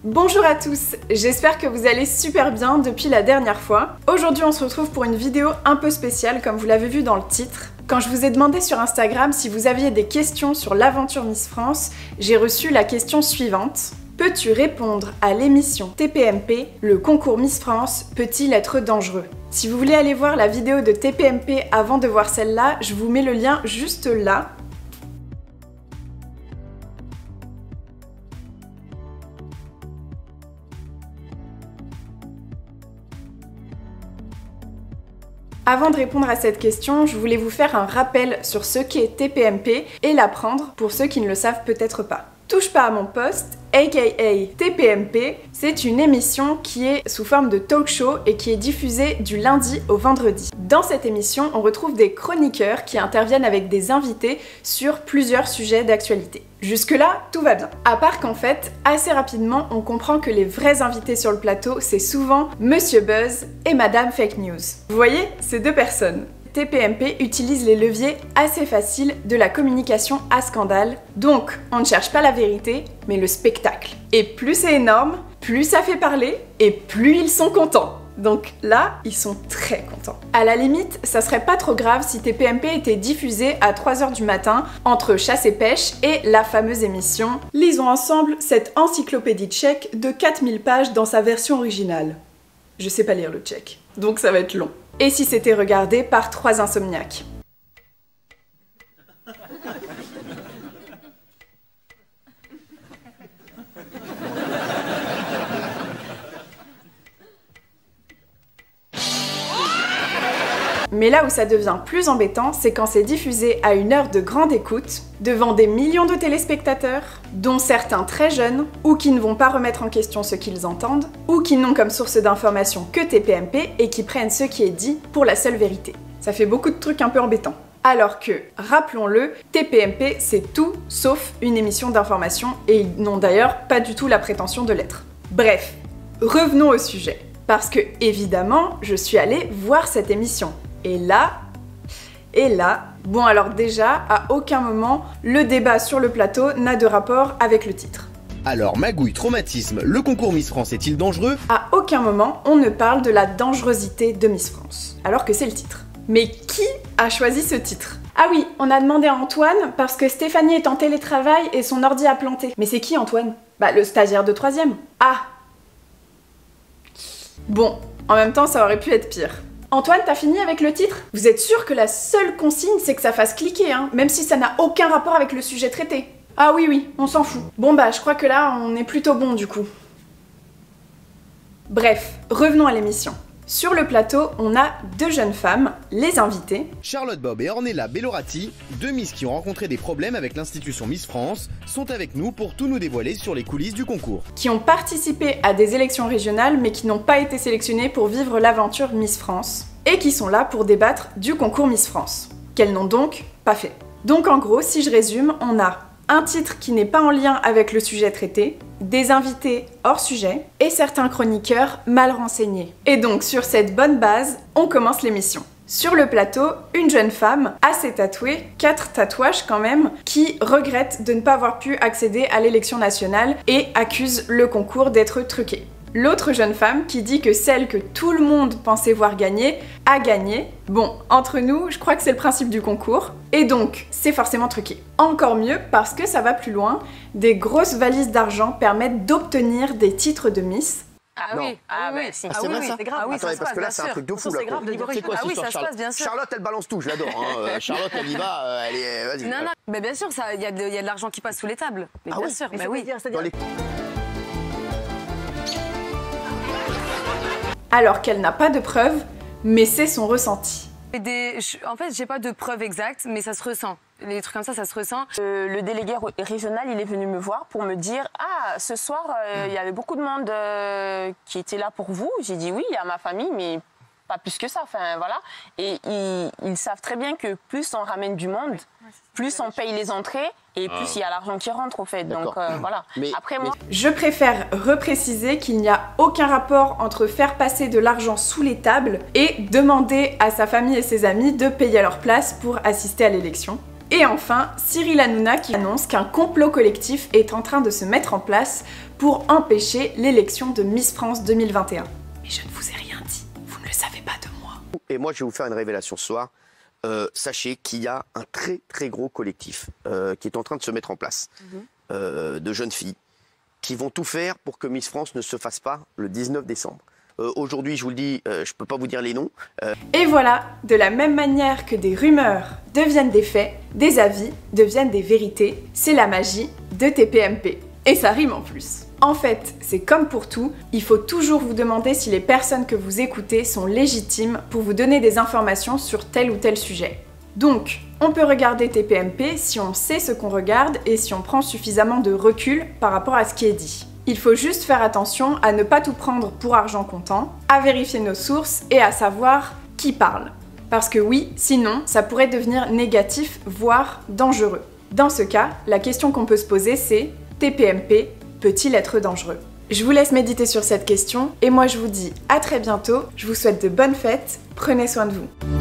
Bonjour à tous, j'espère que vous allez super bien depuis la dernière fois. Aujourd'hui on se retrouve pour une vidéo un peu spéciale comme vous l'avez vu dans le titre. Quand je vous ai demandé sur Instagram si vous aviez des questions sur l'aventure Miss France, j'ai reçu la question suivante. Peux-tu répondre à l'émission TPMP, le concours Miss France peut-il être dangereux? Si vous voulez aller voir la vidéo de TPMP avant de voir celle-là, je vous mets le lien juste là. Avant de répondre à cette question, je voulais vous faire un rappel sur ce qu'est TPMP et l'apprendre pour ceux qui ne le savent peut-être pas. Touche pas à mon poste, aka TPMP, c'est une émission qui est sous forme de talk show et qui est diffusée du lundi au vendredi. Dans cette émission, on retrouve des chroniqueurs qui interviennent avec des invités sur plusieurs sujets d'actualité. Jusque-là, tout va bien. À part qu'en fait, assez rapidement, on comprend que les vrais invités sur le plateau, c'est souvent Monsieur Buzz et Madame Fake News. Vous voyez, ces deux personnes. TPMP utilise les leviers assez faciles de la communication à scandale, donc on ne cherche pas la vérité, mais le spectacle. Et plus c'est énorme, plus ça fait parler, et plus ils sont contents. Donc là, ils sont très contents. À la limite, ça serait pas trop grave si TPMP était diffusé à 3h du matin entre chasse et pêche et la fameuse émission Lisons ensemble cette encyclopédie tchèque de 4000 pages dans sa version originale. Je sais pas lire le tchèque, donc ça va être long. Et si c'était regardé par 3 insomniaques. Mais là où ça devient plus embêtant, c'est quand c'est diffusé à une heure de grande écoute, devant des millions de téléspectateurs, dont certains très jeunes, ou qui ne vont pas remettre en question ce qu'ils entendent, ou qui n'ont comme source d'information que TPMP et qui prennent ce qui est dit pour la seule vérité. Ça fait beaucoup de trucs un peu embêtants. Alors que, rappelons-le, TPMP c'est tout sauf une émission d'information et ils n'ont d'ailleurs pas du tout la prétention de l'être. Bref, revenons au sujet. Parce que, évidemment, je suis allée voir cette émission. Et là, bon alors déjà, à aucun moment, le débat sur le plateau n'a de rapport avec le titre. Alors magouille, traumatisme, le concours Miss France est-il dangereux? À aucun moment, on ne parle de la dangerosité de Miss France, alors que c'est le titre. Mais qui a choisi ce titre? Ah oui, on a demandé à Antoine parce que Stéphanie est en télétravail et son ordi a planté. Mais c'est qui Antoine? Bah le stagiaire de 3e. Ah! Bon, en même temps ça aurait pu être pire. Antoine, t'as fini avec le titre? Vous êtes sûr que la seule consigne, c'est que ça fasse cliquer, hein, même si ça n'a aucun rapport avec le sujet traité? Ah oui, on s'en fout. Bon bah, je crois que là, on est plutôt bon du coup. Bref, revenons à l'émission. Sur le plateau, on a 2 jeunes femmes, les invitées. Charlotte Bob et Ornella Bellorati, 2 Miss qui ont rencontré des problèmes avec l'institution Miss France, sont avec nous pour tout nous dévoiler sur les coulisses du concours. Qui ont participé à des élections régionales, mais qui n'ont pas été sélectionnées pour vivre l'aventure Miss France. Et qui sont là pour débattre du concours Miss France, qu'elles n'ont donc pas fait. Donc en gros, si je résume, on a un titre qui n'est pas en lien avec le sujet traité, des invités hors sujet et certains chroniqueurs mal renseignés. Et donc sur cette bonne base, on commence l'émission. Sur le plateau, une jeune femme assez tatouée, 4 tatouages quand même, qui regrette de ne pas avoir pu accéder à l'élection nationale et accuse le concours d'être truqué. L'autre jeune femme qui dit que celle que tout le monde pensait voir gagner a gagné. Bon, entre nous, je crois que c'est le principe du concours. Et donc, c'est forcément truqué. Encore mieux parce que ça va plus loin. Des grosses valises d'argent permettent d'obtenir des titres de Miss. Ah oui, si. C'est vrai ça? C'est grave. Ah oui, attendez, parce que là c'est un truc de fou là. C'est grave de dire C'est quoi ah cette oui, histoire, ça se passe bien sûr. Charlotte elle balance tout, je l'adore. Hein. Charlotte elle y va, elle est. Vas-y. Non, mais bien sûr, il y a de l'argent qui passe sous les tables. Mais Ah bien oui, sûr, mais mais oui. Dans les... Alors qu'elle n'a pas de preuves, mais c'est son ressenti. En fait, j'ai pas de preuves exactes, mais ça se ressent. Les trucs comme ça se ressent. Le délégué régional, il est venu me voir pour me dire « Ah, ce soir, il y avait beaucoup de monde qui était là pour vous. » J'ai dit « Oui, il y a ma famille, mais pas plus que ça. » Enfin, voilà. Et ils savent très bien que plus on ramène du monde, plus on paye les entrées et plus il y a l'argent qui rentre, au fait. Donc, voilà. Après, moi... Je préfère repréciser qu'il n'y a aucun rapport entre faire passer de l'argent sous les tables et demander à sa famille et ses amis de payer leur place pour assister à l'élection. Et enfin, Cyril Hanouna qui annonce qu'un complot collectif est en train de se mettre en place pour empêcher l'élection de Miss France 2021. Mais je ne vous ai rien dit, vous ne le savez pas de moi. Et moi, je vais vous faire une révélation ce soir. Sachez qu'il y a un très très gros collectif qui est en train de se mettre en place de jeunes filles qui vont tout faire pour que Miss France ne se fasse pas le 19 décembre. Aujourd'hui, je vous le dis, je ne peux pas vous dire les noms. Et voilà, de la même manière que des rumeurs deviennent des faits, des avis deviennent des vérités, c'est la magie de TPMP. Et ça rime en plus. En fait, c'est comme pour tout, il faut toujours vous demander si les personnes que vous écoutez sont légitimes pour vous donner des informations sur tel ou tel sujet. Donc, on peut regarder TPMP si on sait ce qu'on regarde et si on prend suffisamment de recul par rapport à ce qui est dit. Il faut juste faire attention à ne pas tout prendre pour argent comptant, à vérifier nos sources et à savoir qui parle. Parce que oui, sinon, ça pourrait devenir négatif, voire dangereux. Dans ce cas, la question qu'on peut se poser c'est TPMP peut-il être dangereux? Je vous laisse méditer sur cette question et moi je vous dis à très bientôt, je vous souhaite de bonnes fêtes, prenez soin de vous.